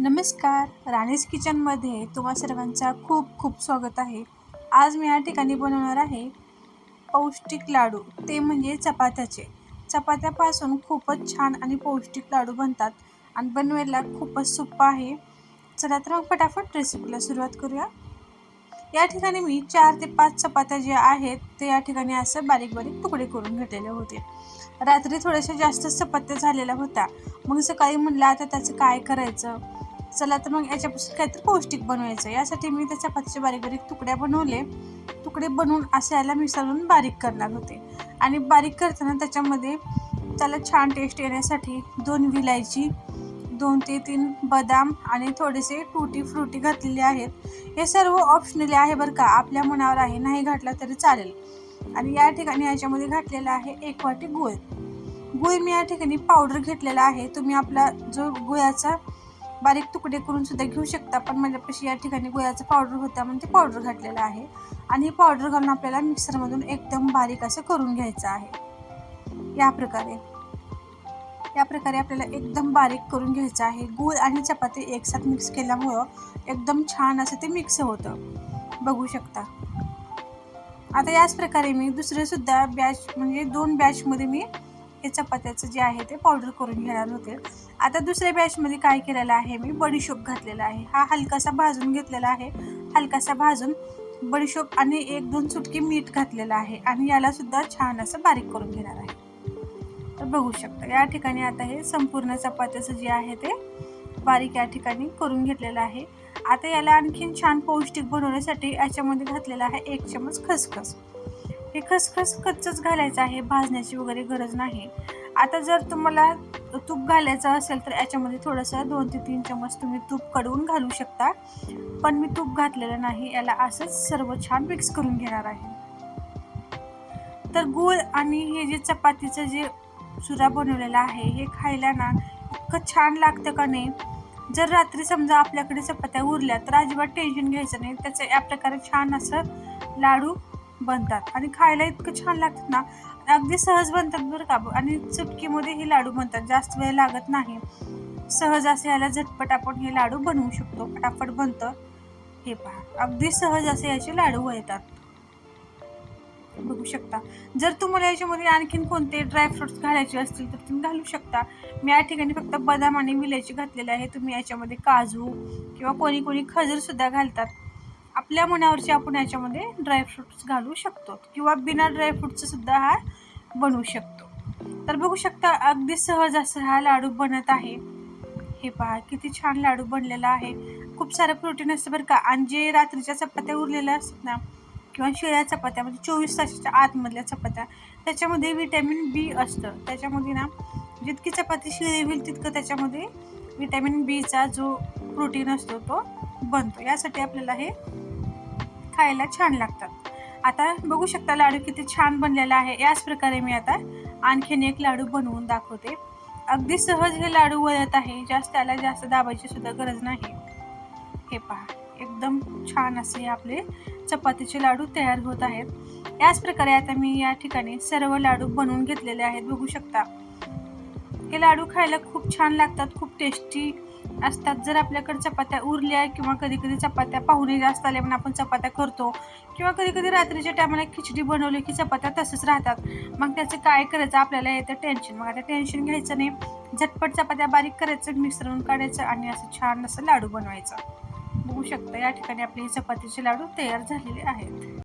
नमस्कार. राणीज किचनमध्ये तुम्हा सर्वांचा खूप खूप स्वागत आहे. आज मी या ठिकाणी बनवणार आहे पौष्टिक लाडू, ते म्हणजे चपात्याचे. चपात्यापासून खूपच छान आणि पौष्टिक लाडू बनतात आणि बनवायला खूपच सोपं आहे. चला तर मग फटाफट रेसिपीला सुरुवात करूया. या ठिकाणी मी 4 ते 5 चपात्या ज्या आहेत ते या ठिकाणी असं बारीक बारीक तुकडे करून घेतलेले होते. रात्री थोड्याशा जास्त चपात्या झालेल्या होत्या. मग सकाळी म्हणलं आता त्याचं काय करायचं. चला तर मग याच्यापासून काहीतरी पौष्टिक बनवायचं. यासाठी मी त्या चपातीचे बारीक बारीक तुकडे बनवले. तुकडे बनवून असे याला मिक्सरवरून बारीक करणार होते आणि बारीक करताना त्याच्यामध्ये त्याला छान टेस्ट येण्यासाठी 2 विलायची, 2 ते 3 बदाम आणि थोडेसे टुटी फ्रुटी घातलेले आहेत. हे सर्व ऑप्शनली आहे बरं का, आपल्या मनावर आहे, नाही घातला तरी चालेल. आणि या ठिकाणी याच्यामध्ये घातलेला आहे 1 वाटी गूळ. गूळ मी या ठिकाणी पावडर घेतलेला आहे. तुम्ही आपला जो गुळाचा बारीक तुकडे करून सुद्धा घेऊ शकता, पण माझ्यापाशी या ठिकाणी गुळाचा पावडर होता म्हणून ते पावडर घातलेलं आहे. आणि ही पावडर घालून आपल्याला मिक्सरमधून एकदम बारीक असं करून घ्यायचं आहे. या प्रकारे आपल्याला एकदम बारीक करून घ्यायचं आहे. गूळ आणि चपाती एकसाथ मिक्स केल्यामुळं एकदम छान असं ते मिक्स होतं, बघू शकता. आता याच प्रकारे मी दुसरे सुद्धा बॅच म्हणजे 2 बॅचमध्ये मी हे चपात्याचं जे आहे ते पावडर करून घेणार होते. आता दुसऱ्या बॅचमध्ये काय केलेलं आहे, मी बडीशोप घातलेला आहे. हा हलकासा भाजून घेतलेला आहे. हलकासा भाजून बडीशोप आणि 1-2 चुटकी मीठ घातलेलं आहे आणि याला सुद्धा छान असं बारीक करून घेणार आहे. तर बघू शकता या ठिकाणी आता हे संपूर्ण चपात्याचं जे आहे ते बारीक या ठिकाणी करून घेतलेलं आहे. आता याला आणखीन छान पौष्टिक बनवण्यासाठी याच्यामध्ये घातलेला आहे 1 चमच खसखस. हे खसखस कच्चंच घालायचं आहे, भाजण्याची वगैरे गरज नाही. आता जर तुम्हाला तूप घालायचं असेल तर याच्यामध्ये थोडंसं 2 ते 3 चमच तुम्ही तूप कडवून घालू शकता, पण मी तूप घातलेलं नाही. याला असंच सर्व छान मिक्स करून घेणार आहे. तर गूळ आणि हे जे चपातीचं जे चुरा बनवलेला आहे हे खायला ना इतकं छान लागतं का नाही. जर रात्री समजा आपल्याकडे चपात्या उरल्या तर अजिबात टेन्शन घ्यायचं नाही. त्याचं या प्रकारे छान असं लाडू बनतात आणि खायला इतकं छान लागतात ना, अगदी सहज बनतात बरं का. आणि चुटकीमध्ये हे लाडू बनतात, जास्त वेळ लागत नाही. सहज असे याला झटपट आपण हे लाडू बनवू शकतो, फटाफट बनतं. हे पहा, अगदी सहज असे याचे लाडू बनतात, बघू शकता. जर तुम्हाला याच्यामध्ये आणखीन कोणते ड्रायफ्रुट्स घालायचे असतील तर तुम्ही घालू शकता. मी या ठिकाणी फक्त बदाम आणि विलायची घातलेले आहे. तुम्ही याच्यामध्ये काजू किंवा कोणी कोणी खजूर सुद्धा घालतात. आपल्या मनावरचे आपण याच्यामध्ये ड्रायफ्रुट्स घालू शकतो किंवा बिना ड्रायफ्रुटचं सुद्धा हा बनवू शकतो. तर बघू शकता अगदी सहज असं हा लाडू बनत आहे. हे पहा किती छान लाडू बनलेला आहे. खूप सारं प्रोटीन असतं बरं का. आणि जे रात्रीच्या चपात्या उरलेल्या असतात ना किंवा शिळ्या चपात्या म्हणजे 24 तासाच्या आतमधल्या चपात्या, त्याच्यामध्ये व्हिटॅमिन बी असतं. त्याच्यामध्ये ना जितकी चपाती शिळी होईल तितकं त्याच्यामध्ये व्हिटॅमिन बीचा जो प्रोटीन असतो तो बनतो. यासाठी आपल्याला हे खायला छान लागतात. आता बघू शकता लाडू किती छान बनलेला आहे. याच प्रकारे मी आता आणखीन एक लाडू बनवून दाखवते. अगदी सहज हे लाडू वळत आहे. त्याला जास्त दाबायची सुद्धा गरज नाही. हे पहा एकदम छान असे आपले चपातीचे लाडू तयार होत आहेत. याच प्रकारे आता मी या ठिकाणी सर्व लाडू बनवून घेतलेले आहेत, बघू शकता. हे लाडू खायला खूप छान लागतात, खूप टेस्टी असतात. जर आपल्याकडे चपात्या उरल्या किंवा कधी कधी चपात्या पाहुणे जास्त आले म्हणून आपण चपात्या करतो किंवा कधी कधी रात्रीच्या टायमाला खिचडी बनवली की चपात्या तसंच राहतात. मग त्याचं काय करायचं आपल्याला येतं टेन्शन. मग आता टेन्शन घ्यायचं नाही, झटपट चपात्या बारीक करायचं, मिक्सरवरून काढायचं आणि असं छान असं लाडू बनवायचं. बघू शकता या ठिकाणी आपले चपातीचे लाडू तयार झालेले आहेत.